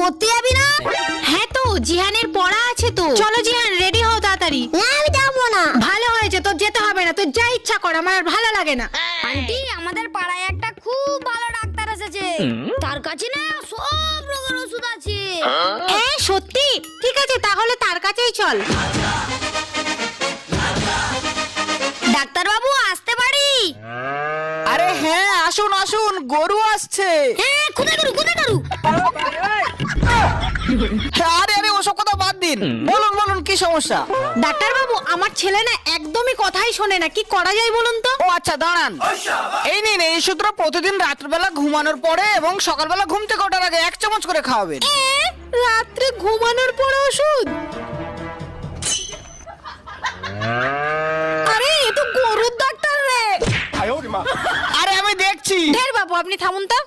সত্যি যাবি না? হ্যাঁ তো, জিহানের পড়া আছে তো। চলো জিহান, রেডি হও তাড়াতাড়ি। না আমি যাবো না। ভালো হয়েছে, তোর যেতে হবে না, তোর যা ইচ্ছা কর, আমার আর ভালো লাগে না। আন্টি, আমাদের পাড়ায় একটা খুব ভালো ডাক্তার এসেছে, তার কাছে না সব রোগের ওষুধ আছে। হ্যাঁ সত্যি? ঠিক আছে, তাহলে তার কাছেই চল। ডাক্তার বাবু, আসতে পারি? আরে হ্যাঁ, আসুন আসুন, গরু আসছে। হ্যাঁ, কোথায় গরু? আরে আরে, ওসব কথা বাদ দিন, বলুন বলুন, কি সমস্যা? ডাক্তার বাবু, আমার ছেলে না একদমই কথাই শোনে না, কি করা যায় বলুন তো? ও আচ্ছা, দাঁড়ান। এই নিন, এই সূত্র প্রতিদিন রাত্রিবেলা ঘুমানোর পরে এবং সকালবেলা ঘুম থেকে ওঠার আগে 1 চামচ করে খাওয়াবেন। রাত্রে ঘুমানোর পর ওষুধ? আরে এ তো গরুর ডাক্তার রে। আরে আমি দেখছি। ঢের বাবু, আপনি থামুন তো।